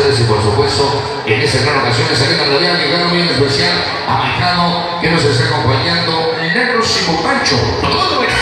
ustedes y por supuesto en esta gran ocasión les haré mandar que gano bien especial a Maicano que nos está acompañando el negro Simón Pancho. Todo bien.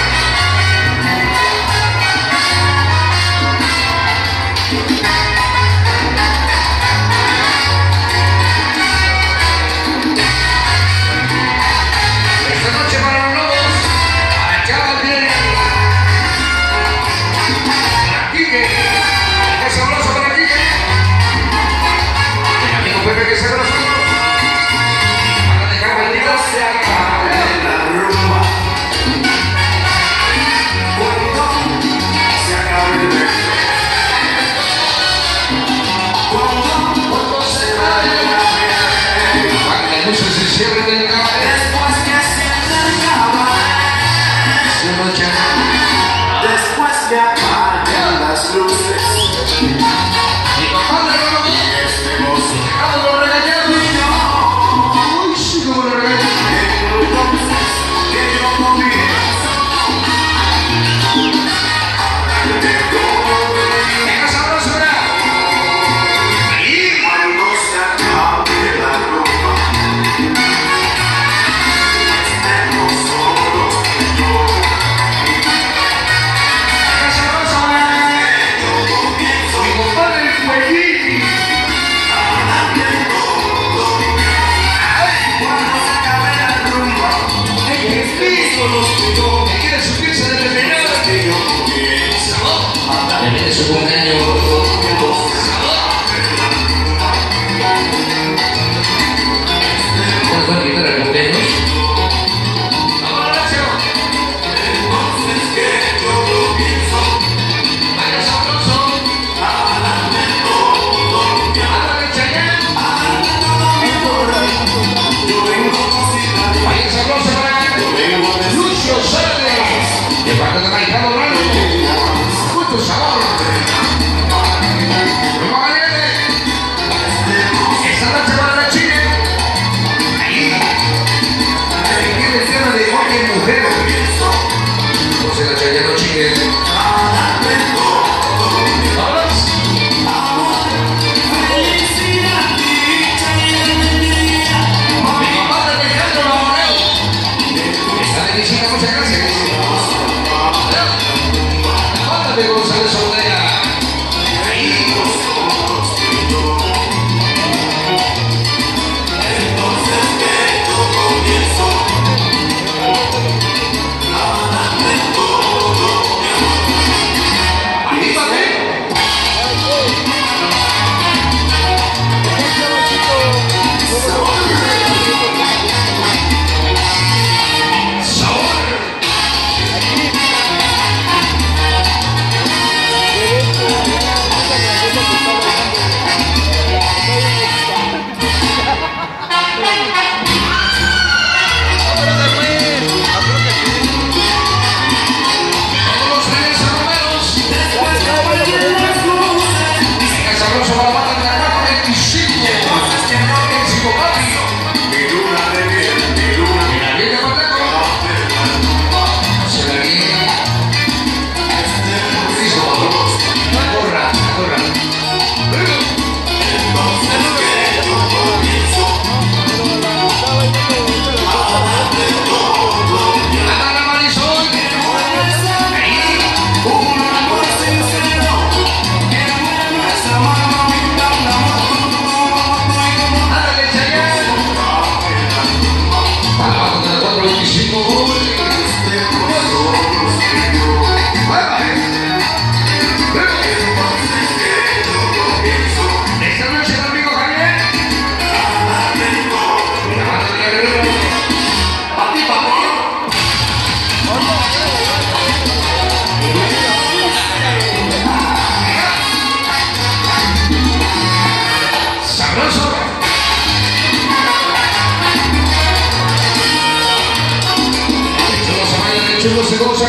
Se goza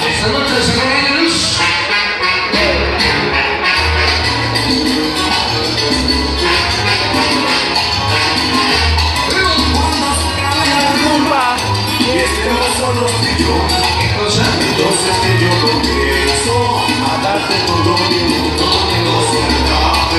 esta noche se va a luz. Cuando se acabe la rumba y estemos solos y yo, entonces que yo comienzo a darte todo mi mundo negociar.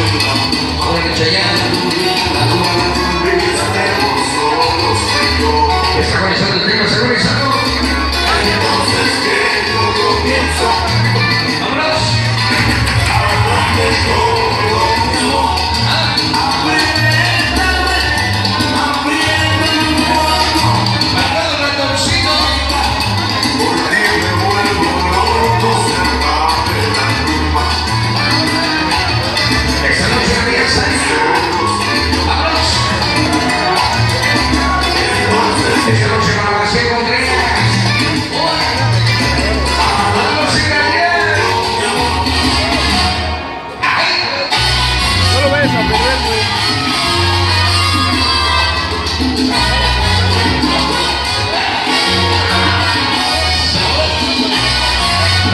vas a perder, güey.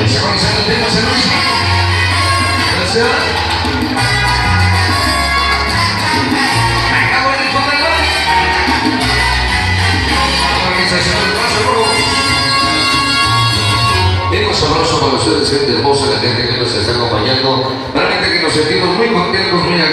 Está comenzando el tema, San Luis. Gracias. Acabo en el pantalón. Organización del paso, rojo. Bien sabroso para ustedes, gente hermosa, la gente que nos está